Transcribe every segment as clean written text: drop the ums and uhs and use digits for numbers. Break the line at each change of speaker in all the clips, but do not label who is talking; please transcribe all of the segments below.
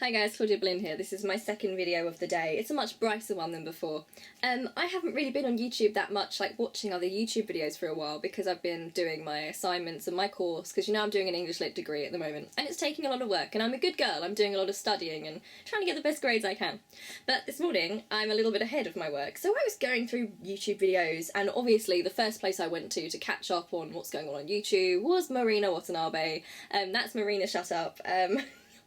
Hi guys, Claudia Boleyn here. This is my second video of the day. It's a much brighter one than before. I haven't really been on YouTube that much, like watching other YouTube videos for a while, because I've been doing my assignments and my course, because you know I'm doing an English Lit degree at the moment, and it's taking a lot of work, and I'm a good girl. I'm doing a lot of studying and trying to get the best grades I can. But this morning, I'm a little bit ahead of my work, so I was going through YouTube videos, and obviously the first place I went to catch up on what's going on YouTube was Marina Watanabe. That's marinashutup.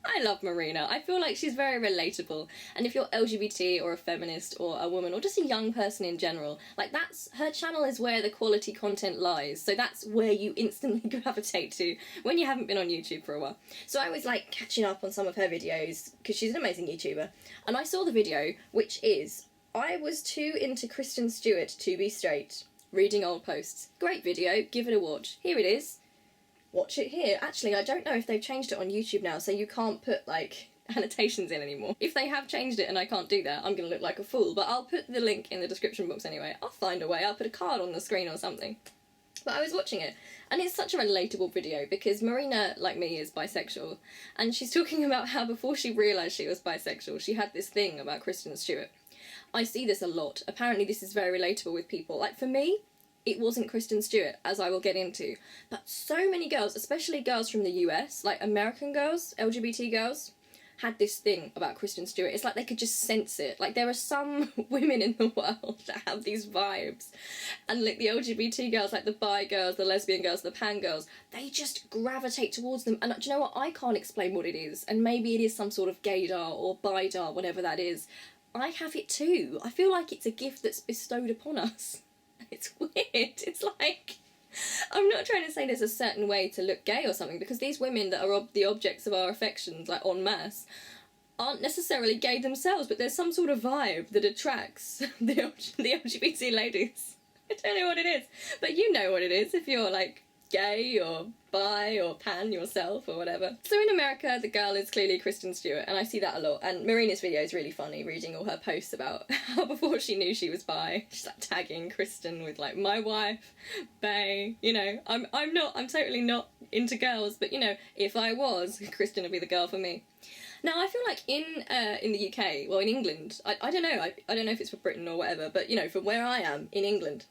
I love Marina. I feel like she's very relatable, and if you're LGBT or a feminist or a woman or just a young person in general, like that's her channel is where the quality content lies, so that's where you instantly gravitate to when you haven't been on YouTube for a while. So I was like catching up on some of her videos because she's an amazing YouTuber, and I saw the video which is I was too into Kristen Stewart to be straight, reading old posts. Great video, give it a watch. Here it is. Watch it here. Actually, I don't know if they've changed it on YouTube now, so you can't put, like, annotations in anymore. If they have changed it and I can't do that, I'm gonna look like a fool, but I'll put the link in the description box anyway. I'll find a way. I'll put a card on the screen or something. But I was watching it, and it's such a relatable video because Marina, like me, is bisexual, and she's talking about how before she realised she was bisexual, she had this thing about Kristen Stewart. I see this a lot. Apparently this is very relatable with people. Like, for me, it wasn't Kristen Stewart, as I will get into, but so many girls, especially girls from the US, like American girls, LGBT girls, had this thing about Kristen Stewart. It's like they could just sense it. Like, there are some women in the world that have these vibes, and like the LGBT girls, like the bi girls, the lesbian girls, the pan girls, they just gravitate towards them. And do you know what? I can't explain what it is, and maybe it is some sort of gaydar or bidar, whatever that is. I have it too. I feel like it's a gift that's bestowed upon us. It's weird. It's like, I'm not trying to say there's a certain way to look gay or something, because these women that are the objects of our affections, like en masse, aren't necessarily gay themselves, but there's some sort of vibe that attracts the LGBT ladies. I don't know what it is, but you know what it is if you're like gay or bi or pan yourself or whatever. So in America, the girl is clearly Kristen Stewart, and I see that a lot, and Marina's video is really funny, reading all her posts about how before she knew she was bi, she's like tagging Kristen with like, my wife, bae, you know, I'm totally not into girls, but you know, if I was, Kristen would be the girl for me. Now, I feel like in the UK, well in England, I don't know, I don't know if it's for Britain or whatever, but you know, from where I am, in England,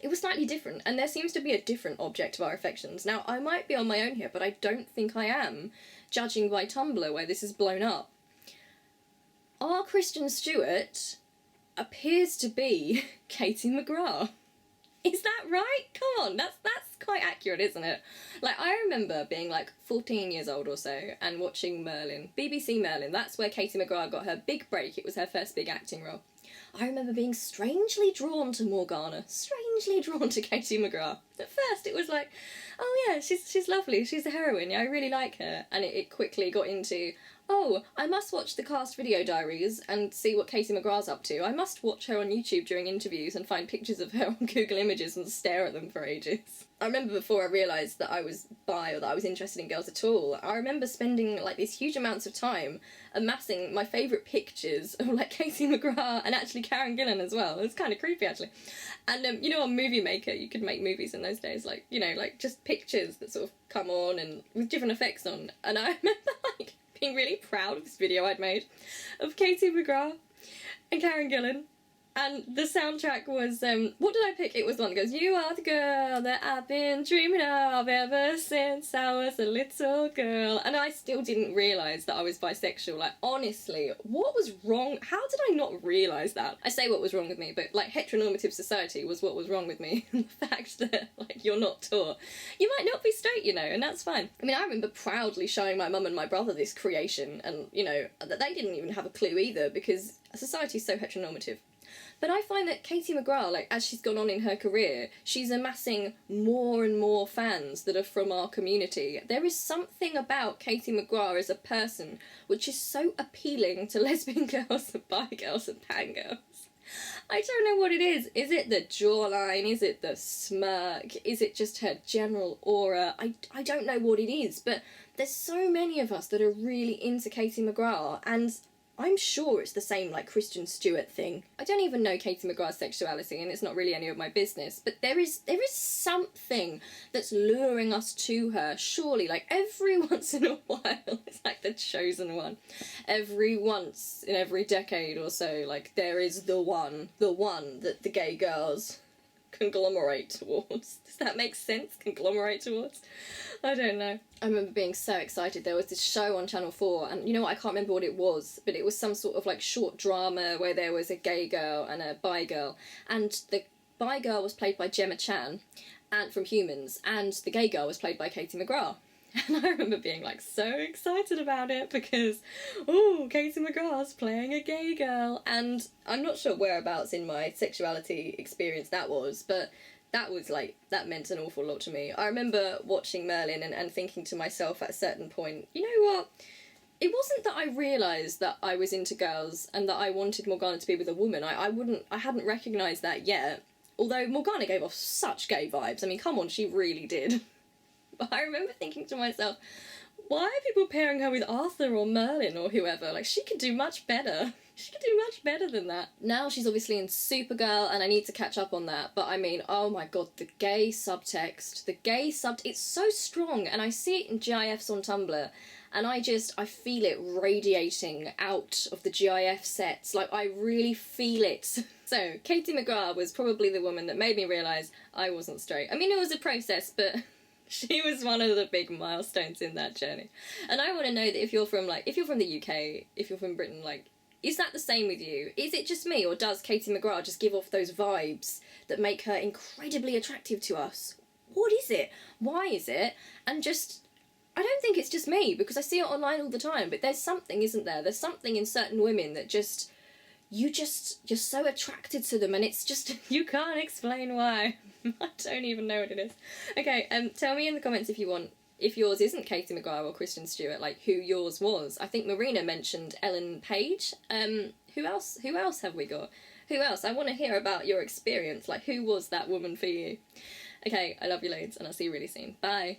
it was slightly different, and there seems to be a different object of our affections. Now, I might be on my own here, but I don't think I am, judging by Tumblr, where this is blown up. Our Kristen Stewart appears to be Katie McGrath. Is that right? Come on, that's quite accurate, isn't it? Like, I remember being like 14 years old or so and watching Merlin, BBC Merlin. That's where Katie McGrath got her big break. It was her first big acting role. I remember being strangely drawn to Morgana, strangely drawn to Katie McGrath. At first it was like, oh yeah, she's lovely, she's a heroine, I really like her. And it quickly got into, oh, I must watch the cast video diaries and see what Katie McGrath's up to. I must watch her on YouTube during interviews and find pictures of her on Google Images and stare at them for ages. I remember before I realised that I was bi or that I was interested in girls at all, I remember spending like these huge amounts of time amassing my favourite pictures of like Katie McGrath and actually Karen Gillan as well. It was kind of creepy actually. And you know, on Movie Maker you could make movies in those days, like, you know, like just pictures that sort of come on and with different effects on. And I remember like being really proud of this video I'd made of Katie McGrath and Karen Gillan. And the soundtrack was, what did I pick? It was the one that goes, you are the girl that I've been dreaming of ever since I was a little girl. And I still didn't realise that I was bisexual. Like, honestly, what was wrong? How did I not realise that? I say what was wrong with me, but, like, heteronormative society was what was wrong with me. And the fact that, like, you're not taught. You might not be straight, you know, and that's fine. I mean, I remember proudly showing my mum and my brother this creation, and, you know, that they didn't even have a clue either, because society's so heteronormative. But I find that Katie McGrath, like, as she's gone on in her career, she's amassing more and more fans that are from our community. There is something about Katie McGrath as a person which is so appealing to lesbian girls and bi girls and pan girls. I don't know what it is. Is it the jawline? Is it the smirk? Is it just her general aura? I don't know what it is, but there's so many of us that are really into Katie McGrath, and I'm sure it's the same, like, Kristen Stewart thing. I don't even know Katie McGrath's sexuality, and it's not really any of my business, but there is something that's luring us to her, surely. Like, every once in a while, it's like the chosen one. Every once in every decade or so, like, there is the one that the gay girls conglomerate towards. Does that make sense? Conglomerate towards? I don't know. I remember being so excited. There was this show on Channel 4, and you know what, I can't remember what it was, but it was some sort of like short drama where there was a gay girl and a bi girl, and the bi girl was played by Gemma Chan and from Humans, and the gay girl was played by Katie McGrath. And I remember being like so excited about it because, oh, Katie McGrath's playing a gay girl. And I'm not sure whereabouts in my sexuality experience that was, but that was like, that meant an awful lot to me. I remember watching Merlin and thinking to myself at a certain point, you know what? It wasn't that I realised that I was into girls and that I wanted Morgana to be with a woman. I hadn't recognised that yet. Although Morgana gave off such gay vibes. I mean, come on, she really did. But I remember thinking to myself, why are people pairing her with Arthur or Merlin or whoever? Like, she could do much better. She could do much better than that. Now she's obviously in Supergirl, and I need to catch up on that. But I mean, oh my god, the gay subtext. It's so strong, and I see it in GIFs on Tumblr, and I feel it radiating out of the GIF sets. Like, I really feel it. So, Katie McGrath was probably the woman that made me realise I wasn't straight. I mean, it was a process, but she was one of the big milestones in that journey. And I want to know that if you're from the UK, if you're from Britain, like, is that the same with you? Is it just me, or does Katie McGrath just give off those vibes that make her incredibly attractive to us? What is it? Why is it? And just, I don't think it's just me, because I see it online all the time, but there's something, isn't there? There's something in certain women that just, you're so attracted to them, and it's just, you can't explain why. I don't even know what it is. Okay, tell me in the comments if you want, if yours isn't Katie McGrath or Kristen Stewart, like, who yours was. I think Marina mentioned Ellen Page. Who else have we got? Who else? I want to hear about your experience. Like, who was that woman for you? Okay, I love you loads, and I'll see you really soon. Bye.